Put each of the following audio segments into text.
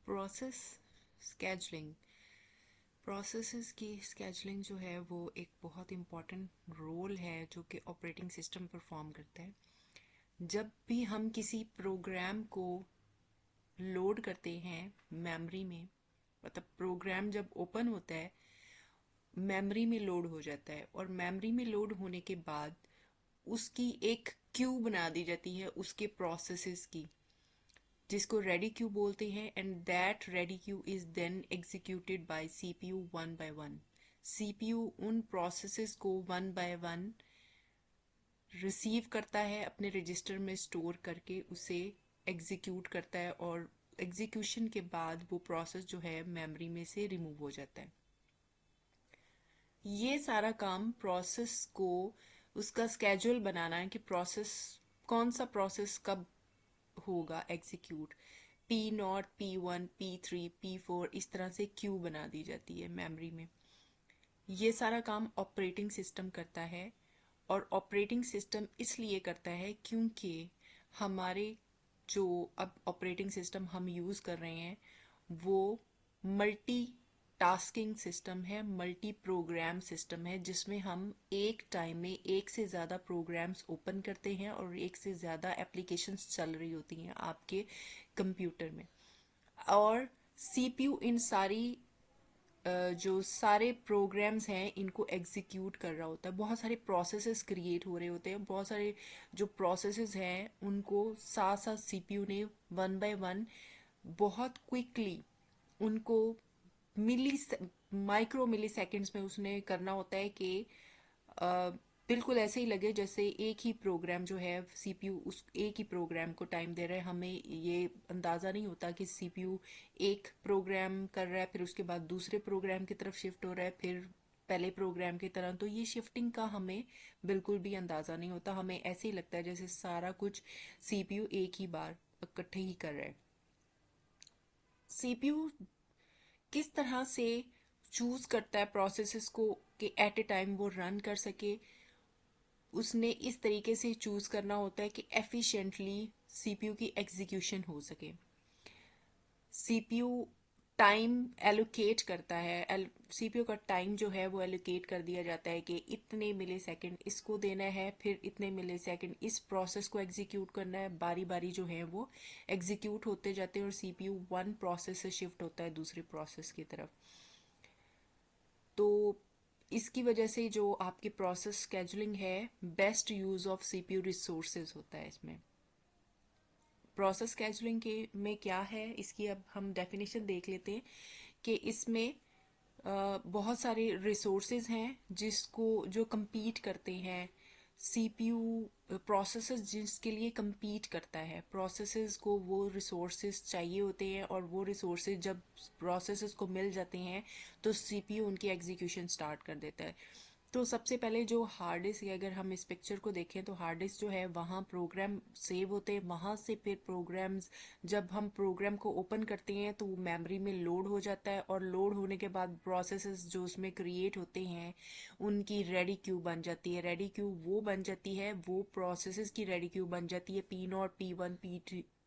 Process scheduling processes की scheduling जो है वो एक बहुत इम्पॉर्टेंट रोल है जो कि ऑपरेटिंग सिस्टम परफॉर्म करता है। जब भी हम किसी प्रोग्राम को लोड करते हैं मेमोरी में, मतलब प्रोग्राम जब ओपन होता है मेमोरी में लोड हो जाता है, और मेमोरी में लोड होने के बाद उसकी एक क्यू बना दी जाती है उसके प्रोसेसेस की, जिसको रेडी क्यू बोलते हैं। And that ready queue is then executed by CPU one by one. CPU उन प्रोसेसेस को वन बाय वन रिसीव करता है, अपने रजिस्टर में स्टोर करके उसे एग्जीक्यूट करता है, और एग्जीक्यूशन के बाद वो प्रोसेस जो है मेमोरी में से रिमूव हो जाता है। ये सारा काम प्रोसेस को उसका स्केड्यूल बनाना है कि प्रोसेस कौन सा प्रोसेस कब होगा execute. P0, P1, P3, P4 इस तरह से क्यू बना दी जाती है मेमोरी में। ये सारा काम ऑपरेटिंग सिस्टम करता है, और ऑपरेटिंग सिस्टम इसलिए करता है क्योंकि हमारे जो अब ऑपरेटिंग सिस्टम हम यूज़ कर रहे हैं वो मल्टी टास्किंग सिस्टम है, मल्टी प्रोग्राम सिस्टम है, जिसमें हम एक टाइम में एक से ज़्यादा प्रोग्राम्स ओपन करते हैं और एक से ज़्यादा एप्लीकेशंस चल रही होती हैं आपके कंप्यूटर में। और सीपीयू इन सारी जो सारे प्रोग्राम्स हैं इनको एग्जीक्यूट कर रहा होता है। बहुत सारे प्रोसेसेस क्रिएट हो रहे होते हैं, बहुत सारे जो प्रोसेसेस हैं उनको साथ साथ सीपीयू ने वन बाय वन बहुत क्विकली उनको मिली माइक्रो मिली सेकेंड्स में उसने करना होता है कि अ, बिल्कुल ऐसे ही लगे जैसे एक ही प्रोग्राम जो है सीपीयू उस एक ही प्रोग्राम को टाइम दे रहा है। हमें ये अंदाज़ा नहीं होता कि सीपीयू एक प्रोग्राम कर रहा है फिर उसके बाद दूसरे प्रोग्राम की तरफ शिफ्ट हो रहा है, फिर पहले प्रोग्राम की तरह। तो ये शिफ्टिंग का हमें बिल्कुल भी अंदाज़ा नहीं होता, हमें ऐसे ही लगता है जैसे सारा कुछ सीपीयू एक ही बार इकट्ठे ही कर रहा है। सीपीयू किस तरह से चूज करता है प्रोसेसेस को कि एट ए टाइम वो रन कर सके, उसने इस तरीके से चूज करना होता है कि एफिशिएंटली सीपीयू की एग्जीक्यूशन हो सके। सीपीयू टाइम एलोकेट करता है, सीपीयू का टाइम जो है वो एलोकेट कर दिया जाता है कि इतने मिली सेकेंड इसको देना है, फिर इतने मिली सेकेंड इस प्रोसेस को एग्जीक्यूट करना है। बारी बारी जो है वो एग्जीक्यूट होते जाते हैं और सीपीयू वन प्रोसेस से शिफ्ट होता है दूसरे प्रोसेस की तरफ। तो इसकी वजह से जो आपकी प्रोसेस स्केजुलिंग है, best use of CPU resources होता है इसमें। प्रोसेस स्केजुलिंग के में क्या है इसकी अब हम डेफिनेशन देख लेते हैं कि इसमें बहुत सारे रिसोर्सेज हैं जिसको जो compete करते हैं। सीपीयू प्रोसेसेस जिसके लिए compete करता है, प्रोसेसेस को वो रिसोर्सेज चाहिए होते हैं, और वो रिसोर्सेज जब प्रोसेसेस को मिल जाते हैं तो सीपीयू उनकी एग्जीक्यूशन स्टार्ट कर देता है। तो सबसे पहले जो हार्ड डिस्क है, अगर हम इस पिक्चर को देखें तो हार्ड डिस्क जो है वहाँ प्रोग्राम सेव होते हैं, वहाँ से फिर प्रोग्राम्स जब हम प्रोग्राम को ओपन करते हैं तो वो मेमोरी में लोड हो जाता है, और लोड होने के बाद प्रोसेसेस जो उसमें क्रिएट होते हैं उनकी रेडी क्यू बन जाती है। रेडी क्यू वो बन जाती है, वो प्रोसेसेस की रेडी क्यू बन जाती है P0, P1,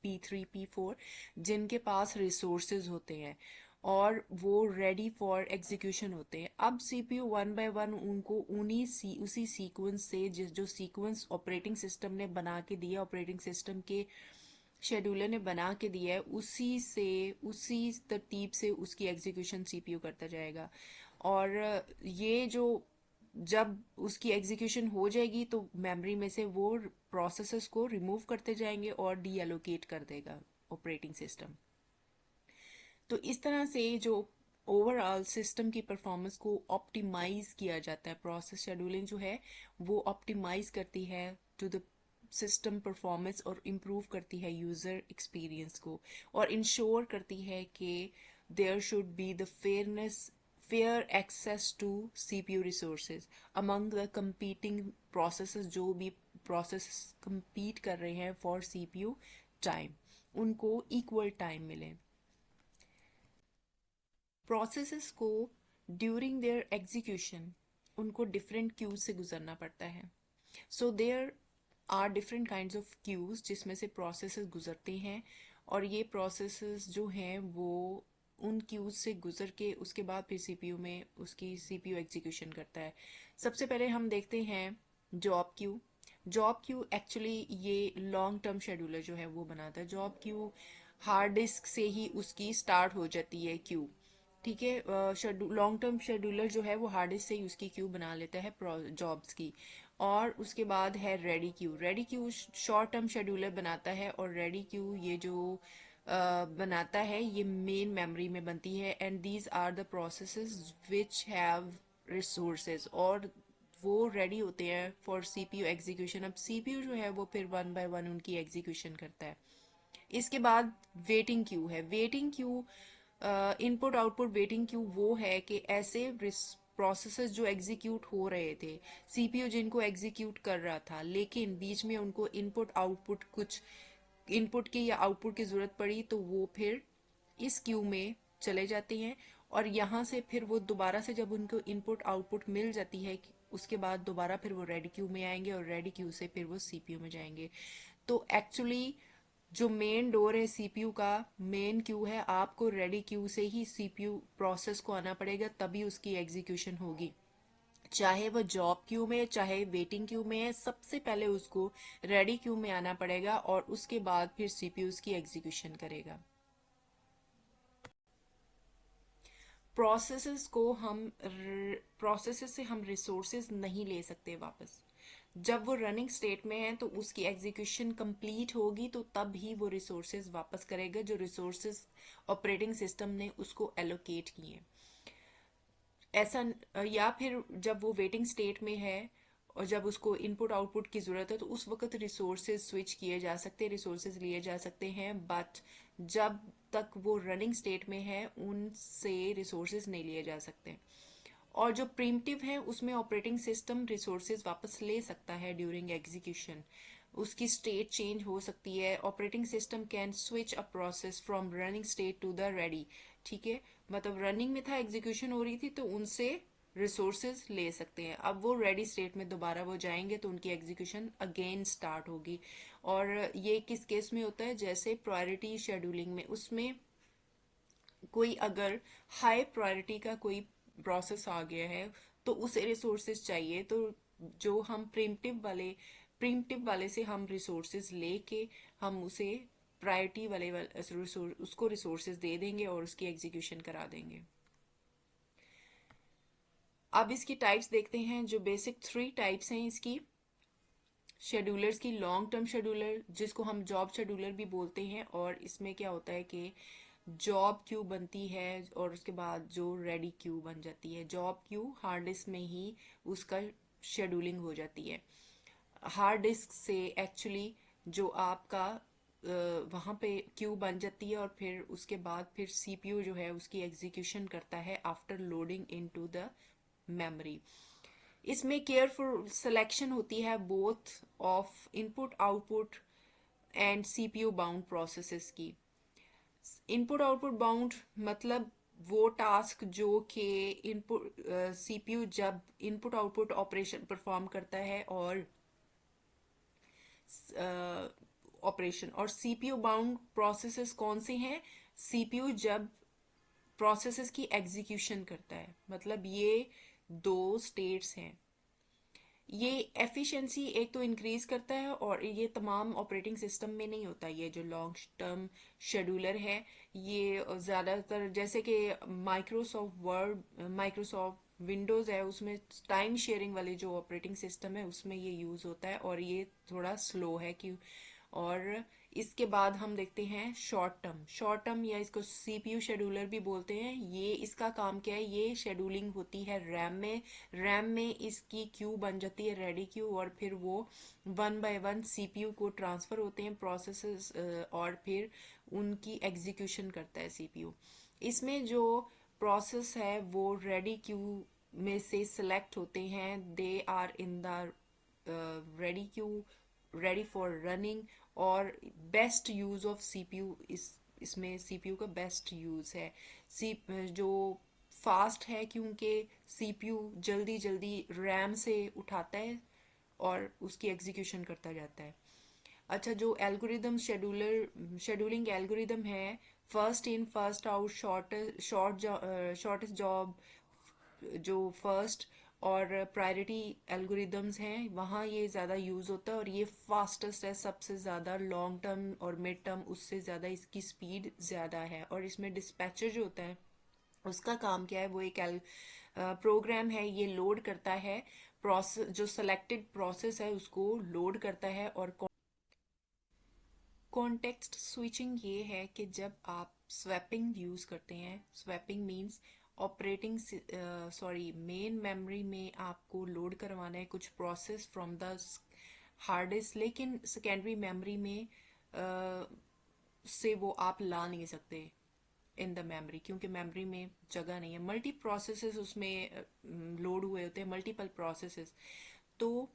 P3, P4, जिनके पास रिसोर्सेज होते हैं और वो रेडी फॉर एग्जीक्यूशन होते हैं। अब सीपीयू वन बाय वन उनको उसी सीक्वेंस से, जिस जो सीक्वेंस ऑपरेटिंग सिस्टम ने बना के दिया, ऑपरेटिंग सिस्टम के शेड्यूलर ने बना के दिया है, उसी तरतीब से उसकी एग्जीक्यूशन सीपीयू करता जाएगा। और ये जो जब उसकी एग्जीक्यूशन हो जाएगी तो मेमोरी में से वो प्रोसेसेस को रिमूव करते जाएंगे और डी एलोकेट कर देगा ऑपरेटिंग सिस्टम। तो इस तरह से जो ओवरऑल सिस्टम की परफॉर्मेंस को ऑप्टिमाइज किया जाता है, प्रोसेस शेड्यूलिंग जो है वो ऑप्टिमाइज करती है टू द सिस्टम परफॉर्मेंस, और इम्प्रूव करती है यूज़र एक्सपीरियंस को, और इंश्योर करती है कि there should be the fair access to CPU resources among the competing processes. जो भी प्रोसेस compete कर रहे हैं फॉर सीपीयू टाइम, उनको इक्वल टाइम मिले। प्रोसेसेस को ड्यूरिंग देयर एग्जीक्यूशन उनको डिफरेंट क्यूज से गुजरना पड़ता है। So there are different kinds of queues जिसमें से प्रोसेसेस गुजरते हैं, और ये प्रोसेसेस जो हैं वो उन क्यूज से गुजर के उसके बाद फिर सीपीयू में उसकी सीपीयू एग्जीक्यूशन करता है। सबसे पहले हम देखते हैं job queue. Job queue actually ये लॉन्ग टर्म शेड्यूलर जो है वो बनाता है। जॉब क्यू हार्ड डिस्क से ही उसकी स्टार्ट हो जाती है क्यू। ठीक है, लॉन्ग टर्म शेड्यूलर जो है वो हार्ड डिस्क से ही उसकी क्यू बना लेता है जॉब्स की। और उसके बाद है ready queue. Ready queue short term scheduler बनाता है, और रेडी क्यू ये जो बनाता है ये मेन मेमोरी में बनती है। And these are the processes which have resources, और वो रेडी होते हैं फॉर सीपीयू एग्जीक्यूशन। अब सीपीयू जो है वो फिर वन बाय वन उनकी एग्जीक्यूशन करता है। इसके बाद वेटिंग क्यू है। Waiting queue, input output waiting queue वो है कि ऐसे प्रोसेसेस जो एग्जीक्यूट हो रहे थे, सीपीयू जिनको एग्जीक्यूट कर रहा था, लेकिन बीच में उनको इनपुट आउटपुट कुछ इनपुट की या आउटपुट की जरूरत पड़ी, तो वो फिर इस क्यू में चले जाते हैं। और यहाँ से फिर वो दोबारा से जब उनको इनपुट आउटपुट मिल जाती है, उसके बाद दोबारा फिर वो रेडी क्यू में आएंगे, और रेडी क्यू से फिर वो सीपीयू में जाएंगे। तो एक्चुअली जो मेन डोर है सीपीयू का, मेन क्यू है, आपको रेडी क्यू से ही सीपीयू प्रोसेस को आना पड़ेगा, तभी उसकी एग्जीक्यूशन होगी। चाहे वो जॉब क्यू में चाहे वेटिंग क्यू में है, सबसे पहले उसको रेडी क्यू में आना पड़ेगा, और उसके बाद फिर सीपीयू उसकी एग्जीक्यूशन करेगा। प्रोसेसेस से हम रिसोर्सेज नहीं ले सकते वापस। जब वो रनिंग स्टेट में है तो उसकी एग्जीक्यूशन कंप्लीट होगी, तो तब ही वो रिसोर्सेज वापस करेगा जो रिसोर्सेज ऑपरेटिंग सिस्टम ने उसको एलोकेट किए। ऐसा, या फिर जब वो वेटिंग स्टेट में है और जब उसको इनपुट आउटपुट की ज़रूरत है, तो उस वक्त रिसोर्सेज स्विच किए जा सकते हैं, रिसोर्सेज लिए जा सकते हैं। बट जब तक वो रनिंग स्टेट में है उनसे रिसोर्सेज नहीं लिए जा सकते। और जो प्रिमिटिव है उसमें ऑपरेटिंग सिस्टम रिसोर्सेज वापस ले सकता है ड्यूरिंग एग्जीक्यूशन। उसकी स्टेट चेंज हो सकती है। Operating system can switch a process from running state to the ready. ठीक है, मतलब रनिंग में था, एग्जीक्यूशन हो रही थी, तो उनसे रिसोर्सेज ले सकते हैं। अब वो रेडी स्टेट में दोबारा वो जाएंगे तो उनकी एग्जीक्यूशन अगेन स्टार्ट होगी। और ये किस केस में होता है, जैसे प्रायोरिटी शेड्यूलिंग में, उसमें कोई अगर हाई प्रायोरिटी का कोई प्रोसेस आ गया है तो उसे रिसोर्सेज चाहिए, तो जो हम प्रिमिटिव वाले से हम रिसोर्सेज लेके हम उसे प्रायोरिटी उसको रिसोर्सेज दे देंगे और उसकी एग्जीक्यूशन करा देंगे। अब इसकी टाइप्स देखते हैं। जो बेसिक 3 टाइप्स हैं इसकी शेड्यूलर्स की। लॉन्ग टर्म शेड्यूलर जिसको हम जॉब शेड्यूलर भी बोलते हैं, और इसमें क्या होता है कि जॉब क्यू बनती है और उसके बाद जो रेडी क्यू बन जाती है। जॉब क्यू हार्ड डिस्क में ही उसका शेड्यूलिंग हो जाती है। हार्ड डिस्क से एक्चुअली जो आपका वहाँ पे क्यू बन जाती है, और फिर उसके बाद फिर सीपीयू जो है उसकी एग्जीक्यूशन करता है after loading into the memory. इसमें केयरफुल सिलेक्शन होती है both of input output and CPU bound processes की। इनपुट आउटपुट बाउंड मतलब वो टास्क जो कि इनपुट सीपीयू जब इनपुट आउटपुट ऑपरेशन परफॉर्म करता है, और ऑपरेशन। और सीपीयू बाउंड प्रोसेसेस कौन से हैं, सीपीयू जब प्रोसेसेस की एग्जीक्यूशन करता है, मतलब ये दो स्टेट्स हैं। ये एफिशिएंसी एक तो इंक्रीज करता है, और ये तमाम ऑपरेटिंग सिस्टम में नहीं होता। ये जो लॉन्ग टर्म शेड्यूलर है ये ज़्यादातर, जैसे कि माइक्रोसॉफ्ट वर्ड, माइक्रोसॉफ्ट विंडोज़ है, उसमें टाइम शेयरिंग वाले जो ऑपरेटिंग सिस्टम है उसमें ये यूज़ होता है, और ये थोड़ा स्लो है क्यों। और इसके बाद हम देखते हैं शॉर्ट टर्म। शॉर्ट टर्म या इसको सीपीयू शेड्यूलर भी बोलते हैं। ये इसका काम क्या है, ये शेड्यूलिंग होती है रैम में। रैम में इसकी क्यू बन जाती है रेडी क्यू, और फिर वो वन बाय वन सीपीयू को ट्रांसफर होते हैं प्रोसेसेस, और फिर उनकी एग्जीक्यूशन करता है सीपीयू। इसमें जो प्रोसेस है वो रेडी क्यू में से सिलेक्ट होते हैं। They are in the ready queue, ready for running. और बेस्ट यूज ऑफ सीपीयू, इसमें सीपीयू का बेस्ट यूज है। सी जो फास्ट है क्योंकि सीपीयू जल्दी जल्दी रैम से उठाता है और उसकी एग्जीक्यूशन करता जाता है। अच्छा, जो एल्गोरिदम शेड्यूलिंग एल्गोरिदम है, first in first out, shortest job, जो फर्स्ट और प्रायोरिटी एल्गोरिदम्स हैं, वहाँ ये ज़्यादा यूज़ होता है और ये फास्टेस्ट है सबसे ज़्यादा। लॉन्ग टर्म और मिड टर्म उससे ज़्यादा इसकी स्पीड ज़्यादा है। और इसमें डिस्पैचर जो होता है उसका काम क्या है, वो एक प्रोग्राम है, ये लोड करता है प्रोसेस, जो सेलेक्टेड प्रोसेस है उसको लोड करता है। और कॉन्टेक्स्ट स्विचिंग ये है कि जब आप स्वैपिंग यूज़ करते हैं, swapping means operating main memory में आपको लोड करवाना है कुछ process from the hard disk, लेकिन सेकेंडरी मेमोरी में से वो आप ला नहीं सकते इन द मेमोरी, क्योंकि मेमोरी में जगह नहीं है। मल्टी प्रोसेसेस उसमें लोड हुए होते हैं, मल्टीपल प्रोसेसेस। तो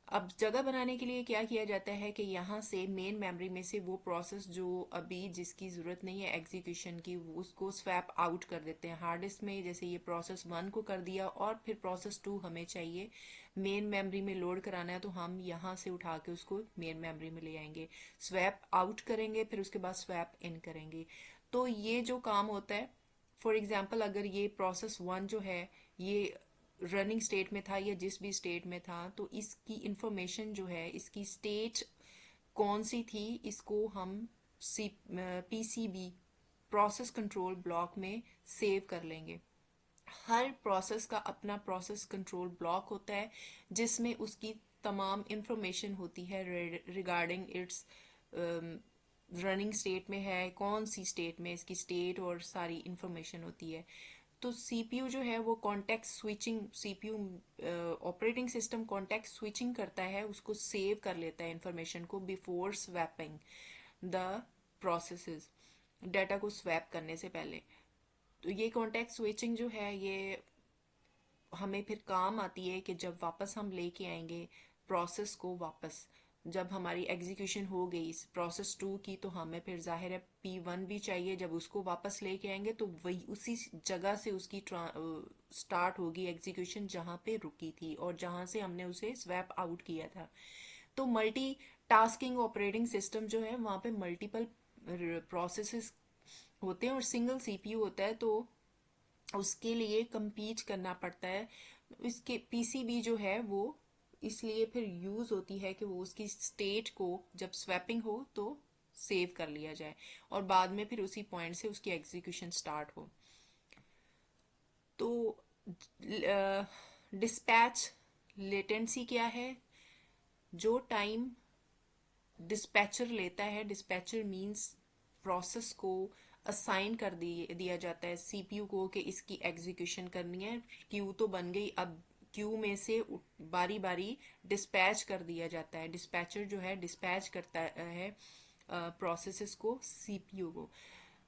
अब जगह बनाने के लिए क्या किया जाता है कि यहाँ से मेन मेमोरी में से वो प्रोसेस जो अभी जिसकी ज़रूरत नहीं है एग्जीक्यूशन की, वो उसको स्वैप आउट कर देते हैं हार्ड डिस्क में। जैसे ये प्रोसेस 1 को कर दिया और फिर प्रोसेस 2 हमें चाहिए मेन मेमोरी में लोड कराना है, तो हम यहाँ से उठा के उसको मेन मेमोरी में ले आएंगे, स्वैप आउट करेंगे, फिर उसके बाद स्वैप इन करेंगे। तो ये जो काम होता है, फॉर एग्जाम्पल अगर ये प्रोसेस 1 जो है ये रनिंग स्टेट में था या जिस भी स्टेट में था, तो इसकी इंफॉर्मेशन जो है, इसकी स्टेट कौन सी थी, इसको हम पीसीबी प्रोसेस कंट्रोल ब्लॉक में सेव कर लेंगे। हर प्रोसेस का अपना प्रोसेस कंट्रोल ब्लॉक होता है जिसमें उसकी तमाम इंफॉर्मेशन होती है रिगार्डिंग इट्स रनिंग स्टेट में है, कौन सी स्टेट में, इसकी स्टेट और सारी इंफॉर्मेशन होती है। तो सीपीयू जो है वो context switching, CPU operating system context switching करता है, उसको सेव कर लेता है इंफॉर्मेशन को before swapping the processes, data को स्वैप करने से पहले। तो ये कॉन्टेक्स्ट स्विचिंग जो है ये हमें फिर काम आती है कि जब वापस हम लेके आएंगे प्रोसेस को वापस, जब हमारी एग्जीक्यूशन हो गई प्रोसेस 2 की, तो हमें फिर जाहिर है P1 भी चाहिए। जब उसको वापस लेके आएंगे तो वही उसी जगह से उसकी स्टार्ट होगी एग्जीक्यूशन जहाँ पे रुकी थी और जहाँ से हमने उसे स्वैप आउट किया था। तो मल्टी टास्किंग ऑपरेटिंग सिस्टम जो है वहाँ पे मल्टीपल प्रोसेसेस होते हैं और सिंगल सीपीयू होता है, तो उसके लिए compete करना पड़ता है। इसके पीसीबी जो है वो इसलिए फिर यूज होती है कि वो उसकी स्टेट को जब स्वैपिंग हो तो सेव कर लिया जाए और बाद में फिर उसी पॉइंट से उसकी एग्जीक्यूशन स्टार्ट हो। तो डिस्पैच लेटेंसी क्या है? जो टाइम डिस्पैचर लेता है, डिस्पैचर मींस प्रोसेस को असाइन कर दिया जाता है सीपीयू को कि इसकी एग्जीक्यूशन करनी है। क्यू तो बन गई, अब क्यू में से बारी बारी डिस्पैच कर दिया जाता है। डिस्पैचर जो है डिस्पैच करता है प्रोसेसेस को सीपीयू को,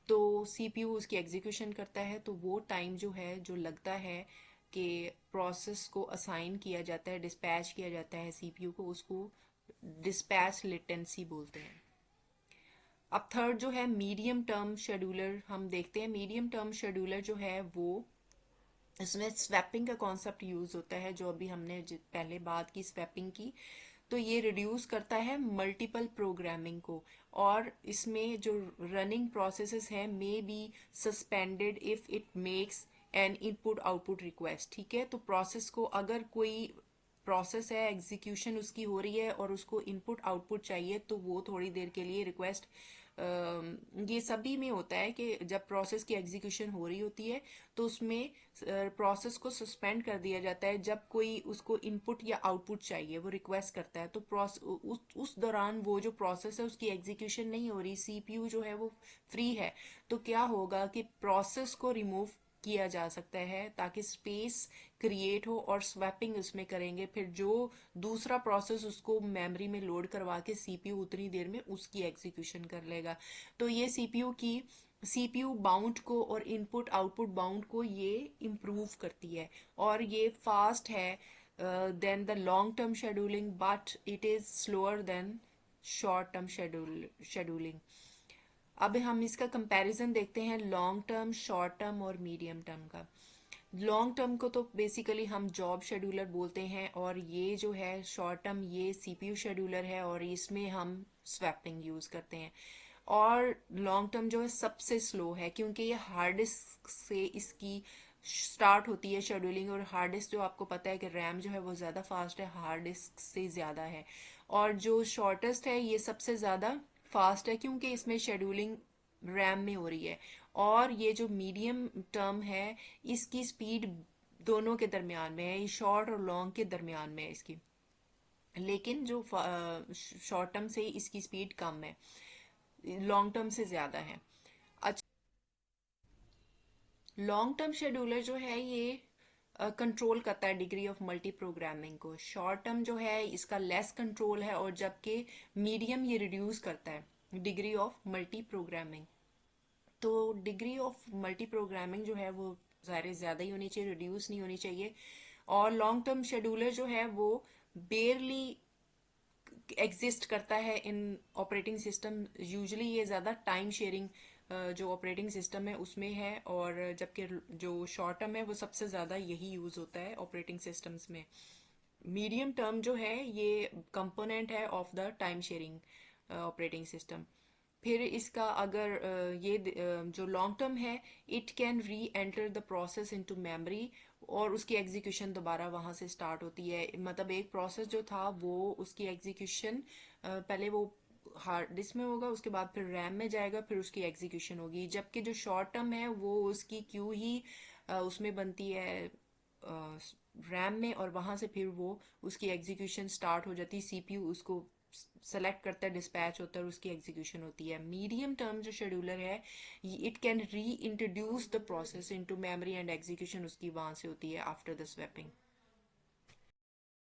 तो सीपीयू उसकी एग्जीक्यूशन करता है। तो वो टाइम जो है जो लगता है कि प्रोसेस को असाइन किया जाता है, डिस्पैच किया जाता है सीपीयू को, उसको डिस्पैच लेटेंसी बोलते हैं। अब थर्ड जो है मीडियम टर्म शेड्यूलर, हम देखते हैं मीडियम टर्म शेड्यूलर जो है वो, इसमें स्वैपिंग का कॉन्सेप्ट यूज होता है जो अभी हमने पहले बात की स्वैपिंग की। तो ये रिड्यूस करता है मल्टीपल प्रोग्रामिंग को, और इसमें जो रनिंग प्रोसेसेस हैं may be suspended if it makes an input output request. ठीक है, तो प्रोसेस को अगर कोई प्रोसेस है एग्जीक्यूशन उसकी हो रही है और उसको इनपुट आउटपुट चाहिए, तो वो थोड़ी देर के लिए रिक्वेस्ट, ये सभी में होता है कि जब प्रोसेस की एग्जीक्यूशन हो रही होती है तो उसमें प्रोसेस को सस्पेंड कर दिया जाता है। जब कोई उसको इनपुट या आउटपुट चाहिए वो रिक्वेस्ट करता है, तो उस दौरान वो जो प्रोसेस है उसकी एग्जीक्यूशन नहीं हो रही, सीपीयू जो है वो फ्री है। तो क्या होगा कि प्रोसेस को रिमूव किया जा सकता है ताकि स्पेस क्रिएट हो और स्वैपिंग उसमें करेंगे, फिर जो दूसरा प्रोसेस उसको मेमोरी में लोड करवा के सीपीयू उतनी देर में उसकी एग्जीक्यूशन कर लेगा। तो ये सीपीयू बाउंड को और इनपुट आउटपुट बाउंड को ये इम्प्रूव करती है और ये फास्ट है than the long term scheduling, but it is slower than short term scheduling. अब हम इसका कंपैरिजन देखते हैं लॉन्ग टर्म, शॉर्ट टर्म और मीडियम टर्म का। लॉन्ग टर्म को तो बेसिकली हम जॉब शेड्यूलर बोलते हैं, और ये जो है शॉर्ट टर्म ये सीपीयू शेड्यूलर है, और इसमें हम स्वैपिंग यूज करते हैं। और लॉन्ग टर्म जो है सबसे स्लो है, क्योंकि ये हार्ड डिस्क से इसकी स्टार्ट होती है शेड्यूलिंग, और हार्ड डिस्क जो आपको पता है कि रैम जो है वो ज़्यादा फास्ट है, हार्ड डिस्क से ज़्यादा है। और जो शॉर्टेस्ट है ये सबसे ज़्यादा फास्ट है, क्योंकि इसमें शेड्यूलिंग रैम में हो रही है। और ये जो मीडियम टर्म है इसकी स्पीड दोनों के दरमियान में है, ये शॉर्ट और लॉन्ग के दरमियान में है इसकी। लेकिन जो शॉर्ट टर्म से इसकी स्पीड कम है, लॉन्ग टर्म से ज़्यादा है। अच्छा, लॉन्ग टर्म शेड्यूलर जो है ये कंट्रोल करता है डिग्री ऑफ मल्टी प्रोग्रामिंग को। शॉर्ट टर्म जो है इसका लेस कंट्रोल है, और जबकि मीडियम ये रिड्यूस करता है डिग्री ऑफ मल्टी प्रोग्रामिंग। तो डिग्री ऑफ मल्टी प्रोग्रामिंग जो है वो ज़ाहिर ज़्यादा ही होनी चाहिए, रिड्यूस नहीं होनी चाहिए। और लॉन्ग टर्म शेड्यूलर जो है वो बेयरली एग्जिस्ट करता है इन ऑपरेटिंग सिस्टम। यूजुअली ये ज़्यादा टाइम शेयरिंग जो ऑपरेटिंग सिस्टम है उसमें है, और जबकि जो शॉर्ट टर्म है वो सबसे ज़्यादा यही यूज़ होता है ऑपरेटिंग सिस्टम्स में। मीडियम टर्म जो है ये कंपोनेंट है of the time sharing operating system. फिर इसका अगर जो लॉन्ग टर्म है, इट कैन री enter the process into memory, और उसकी एग्जीक्यूशन दोबारा वहां से स्टार्ट होती है। मतलब एक प्रोसेस जो था वो उसकी एग्जीक्यूशन पहले वो हार्ड डिस्क में होगा, उसके बाद फिर रैम में जाएगा, फिर उसकी एग्जीक्यूशन होगी। जबकि जो शॉर्ट टर्म है वो उसकी क्यू ही उसमें बनती है रैम में, और वहां से फिर वो उसकी एग्जीक्यूशन स्टार्ट हो जाती है, सीपीयू उसको सेलेक्ट करता है, डिस्पैच होता है, और उसकी एग्जीक्यूशन होती है। मीडियम टर्म जो शेड्यूलर है इट कैन री introduce the process into memory, and execution उसकी वहां से होती है आफ्टर द स्वैपिंग।